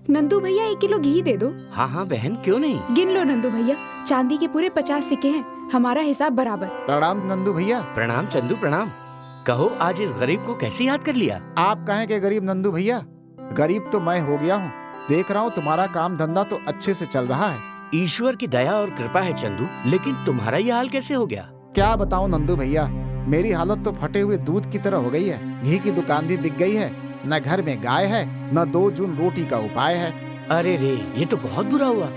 नंदू भैया 1 किलो घी दे दो। हाँ हाँ बहन, क्यों नहीं। गिन लो नंदू भैया, चांदी के पूरे 50 सिक्के हैं, हमारा हिसाब बराबर। प्रणाम नंदू भैया। प्रणाम चंदू प्रणाम। कहो आज इस गरीब को कैसे याद कर लिया। आप कहें कि गरीब नंदू भैया, गरीब तो मैं हो गया हूँ। देख रहा हूँ तुम्हारा काम धंधा तो अच्छे से चल रहा है। ईश्वर की दया और कृपा है चंदू, लेकिन तुम्हारा ये हाल कैसे हो गया। क्या बताऊँ नंदू भैया, मेरी हालत तो फटे हुए दूध की तरह हो गई है। घी की दुकान भी बिक गई है, न घर में गाय है, न 2 जून रोटी का उपाय है। अरे रे, ये तो बहुत बुरा हुआ।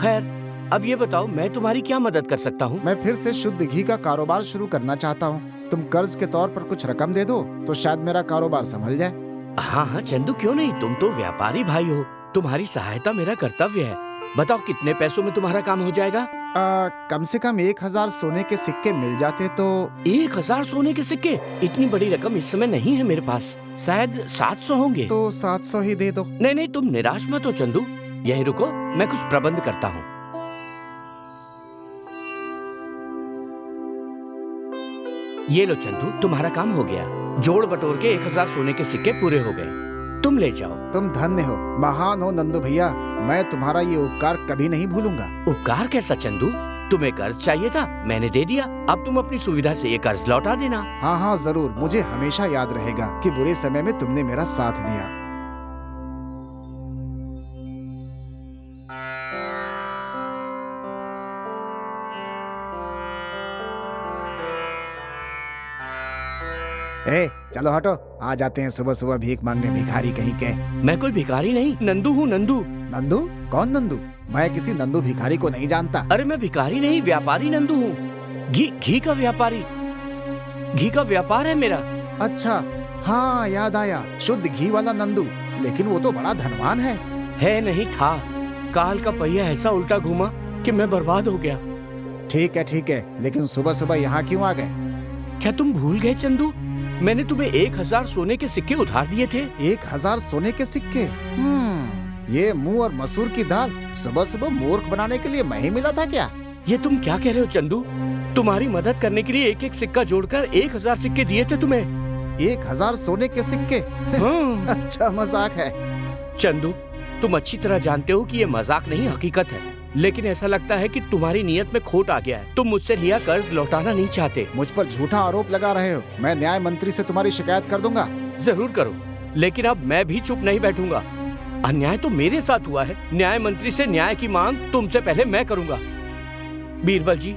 खैर अब ये बताओ, मैं तुम्हारी क्या मदद कर सकता हूँ। मैं फिर से शुद्ध घी का कारोबार शुरू करना चाहता हूँ। तुम कर्ज के तौर पर कुछ रकम दे दो तो शायद मेरा कारोबार संभल जाए। हाँ हाँ चंदू, क्यों नहीं, तुम तो व्यापारी भाई हो, तुम्हारी सहायता मेरा कर्तव्य है। बताओ कितने पैसों में तुम्हारा काम हो जाएगा। कम से कम 1000 सोने के सिक्के मिल जाते तो। 1000 सोने के सिक्के? इतनी बड़ी रकम इस समय नहीं है मेरे पास, शायद 700 होंगे। तो 700 ही दे दो। नहीं नहीं, तुम निराश मत हो चंदू, यहीं रुको, मैं कुछ प्रबंध करता हूँ। ये लो चंदू, तुम्हारा काम हो गया। जोड़ बटोर के 1000 सोने के सिक्के पूरे हो गए, तुम ले जाओ। तुम धन्य हो, महान हो नंदू भैया। मैं तुम्हारा ये उपकार कभी नहीं भूलूंगा। उपकार कैसा चंदू, तुम्हें कर्ज चाहिए था, मैंने दे दिया, अब तुम अपनी सुविधा से ये कर्ज लौटा देना। हाँ हाँ जरूर, मुझे हमेशा याद रहेगा कि बुरे समय में तुमने मेरा साथ दिया। चलो हटो, आ जाते हैं सुबह सुबह भीख मांगने भिखारी कहीं के। मैं कोई भिखारी नहीं, नंदू हूँ, नंदू। नंदू? कौन नंदू? मैं किसी नंदू भिखारी को नहीं जानता। अरे मैं भिखारी नहीं, व्यापारी नंदू हूँ। घी का व्यापारी, घी का व्यापार है मेरा। अच्छा हाँ, याद आया, शुद्ध घी वाला नंदू। लेकिन वो तो बड़ा धनवान है नहीं था। काल का पहिया ऐसा उल्टा घूमा कि मैं बर्बाद हो गया। ठीक है, लेकिन सुबह सुबह यहाँ क्यों आ गए? क्या तुम भूल गए चंदू, मैंने तुम्हें 1000 सोने के सिक्के उधार दिए थे। 1000 सोने के सिक्के? ये मुंह और मसूर की दाल सुबह सुबह मूर्ख बनाने के लिए मैं ही मिला था क्या? ये तुम क्या कह रहे हो चंदू, तुम्हारी मदद करने के लिए एक सिक्का जोड़कर 1000 सिक्के दिए थे तुम्हें। 1000 सोने के सिक्के? हाँ। अच्छा मजाक है। चंदू, तुम अच्छी तरह जानते हो कि ये मजाक नहीं हकीकत है, लेकिन ऐसा लगता है कि तुम्हारी नीयत में खोट आ गया है। तुम मुझसे लिया कर्ज लौटाना नहीं चाहते। मुझ पर झूठा आरोप लगा रहे हो। मैं न्याय मंत्री से तुम्हारी शिकायत कर दूंगा। जरूर करो, लेकिन अब मैं भी चुप नहीं बैठूंगा। अन्याय तो मेरे साथ हुआ है, न्याय मंत्री से न्याय की मांग तुमसे पहले मैं करूंगा। बीरबल जी,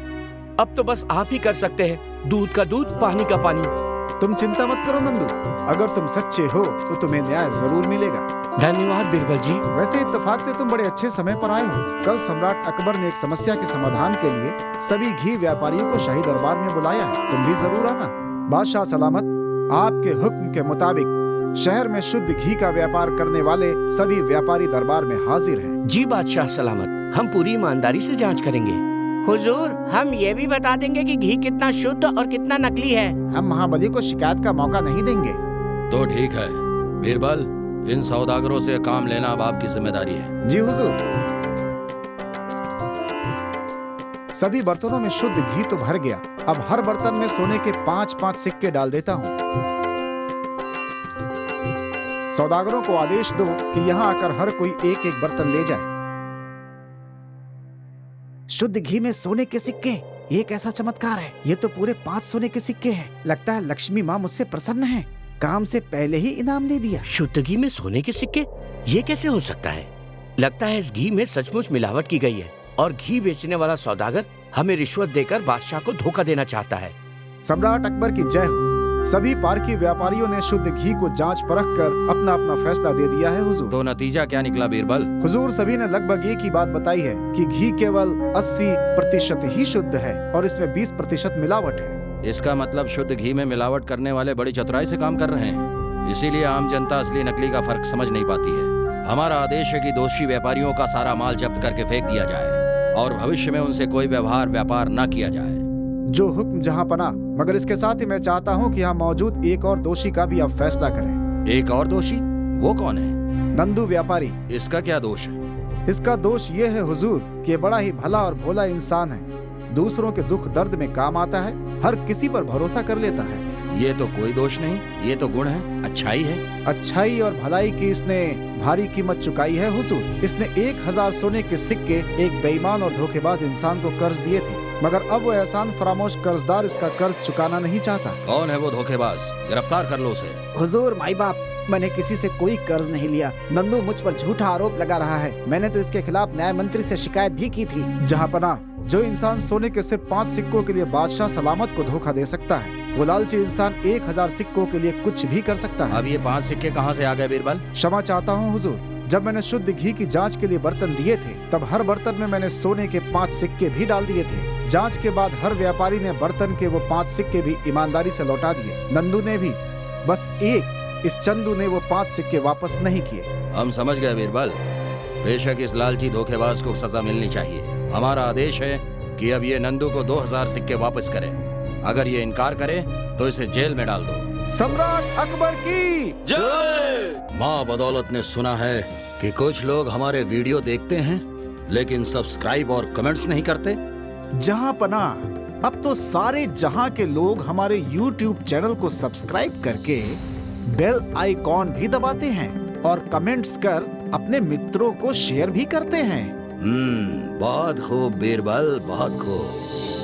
अब तो बस आप ही कर सकते हैं, दूध का दूध पानी का पानी। तुम चिंता मत करो नंदू, अगर तुम सच्चे हो तो तुम्हें न्याय जरूर मिलेगा। धन्यवाद बीरबल जी। वैसे इत्तेफाक से तुम बड़े अच्छे समय पर आए हो। कल सम्राट अकबर ने एक समस्या के समाधान के लिए सभी घी व्यापारियों को शाही दरबार में बुलाया है, तुम भी जरूर आना। बादशाह सलामत, आपके हुक्म के मुताबिक शहर में शुद्ध घी का व्यापार करने वाले सभी व्यापारी दरबार में हाजिर हैं। जी बादशाह सलामत, हम पूरी ईमानदारी से जांच करेंगे। हुजूर, हम ये भी बता देंगे कि घी कितना शुद्ध और कितना नकली है। हम महाबली को शिकायत का मौका नहीं देंगे। तो ठीक है बीरबल, इन सौदागरों से काम लेना अब आपकी जिम्मेदारी है। जी हुजूर। सभी बर्तनों में शुद्ध घी तो भर गया, अब हर बर्तन में सोने के 5-5 सिक्के डाल देता हूँ। सौदागरों को आदेश दो कि यहाँ आकर हर कोई एक एक बर्तन ले जाए। शुद्ध घी में सोने के सिक्के, ये कैसा चमत्कार है। ये तो पूरे 5 सोने के सिक्के हैं। लगता है लक्ष्मी माँ मुझसे प्रसन्न है, काम से पहले ही इनाम दे दिया। शुद्ध घी में सोने के सिक्के, ये कैसे हो सकता है। लगता है इस घी में सचमुच मिलावट की गई है और घी बेचने वाला सौदागर हमें रिश्वत देकर बादशाह को धोखा देना चाहता है। सम्राट अकबर की जय हो। सभी पारकी व्यापारियों ने शुद्ध घी को जांच परख कर अपना अपना फैसला दे दिया है हुजूर। तो नतीजा क्या निकला बीरबल? हुजूर, सभी ने लगभग एक ही बात बताई है कि घी केवल 80% ही शुद्ध है और इसमें 20% मिलावट है। इसका मतलब शुद्ध घी में मिलावट करने वाले बड़ी चतुराई से काम कर रहे हैं, इसीलिए आम जनता असली नकली का फर्क समझ नहीं पाती है। हमारा आदेश है कि दोषी व्यापारियों का सारा माल जब्त करके फेंक दिया जाए और भविष्य में उनसे कोई व्यापार न किया जाए। जो हुक्म जहाँ पना, मगर इसके साथ ही मैं चाहता हूँ कि यहाँ मौजूद एक और दोषी का भी आप फैसला करें। एक और दोषी? वो कौन है? नंदू व्यापारी। इसका क्या दोष है? इसका दोष ये है हुजूर कि बड़ा ही भला और भोला इंसान है। दूसरों के दुख दर्द में काम आता है, हर किसी पर भरोसा कर लेता है। ये तो कोई दोष नहीं, ये तो गुण है, अच्छाई है। अच्छाई और भलाई की इसने भारी कीमत चुकाई है हुजूर। इसने 1000 सोने के सिक्के एक बेईमान और धोखेबाज इंसान को कर्ज दिए थे, मगर अब वो एहसान फरामोश कर्जदार इसका कर्ज चुकाना नहीं चाहता। कौन है वो धोखेबाज? गिरफ्तार कर लो उसे। हुजूर माई बाप, मैंने किसी से कोई कर्ज नहीं लिया। नंदू मुझ पर झूठा आरोप लगा रहा है। मैंने तो इसके खिलाफ न्याय मंत्री से शिकायत भी की थी। जहाँ पना, जो इंसान सोने के सिर्फ 5 सिक्कों के लिए बादशाह सलामत को धोखा दे सकता है, वो लालची इंसान 1000 सिक्कों के लिए कुछ भी कर सकता है। अब ये 5 सिक्के कहाँ से आ गए बीरबल? क्षमा चाहता हूँ हुजूर। जब मैंने शुद्ध घी की जांच के लिए बर्तन दिए थे, तब हर बर्तन में मैंने सोने के 5 सिक्के भी डाल दिए थे। जांच के बाद हर व्यापारी ने बर्तन के वो 5 सिक्के भी ईमानदारी से लौटा दिए। नंदू ने भी, बस एक इस चंदू ने वो 5 सिक्के वापस नहीं किए। हम समझ गए बीरबल। बेशक इस लालची धोखेबाज को सजा मिलनी चाहिए। हमारा आदेश है कि अब ये नंदू को 2000 सिक्के वापस करे। अगर ये इनकार करे तो इसे जेल में डाल दो। सम्राट अकबर की जय। माँ बदौलत ने सुना है कि कुछ लोग हमारे वीडियो देखते हैं लेकिन सब्सक्राइब और कमेंट्स नहीं करते। जहां पना, अब तो सारे जहां के लोग हमारे YouTube चैनल को सब्सक्राइब करके बेल आइकॉन भी दबाते हैं और कमेंट्स कर अपने मित्रों को शेयर भी करते हैं। बहुत खूब बीरबल, बहुत खूब।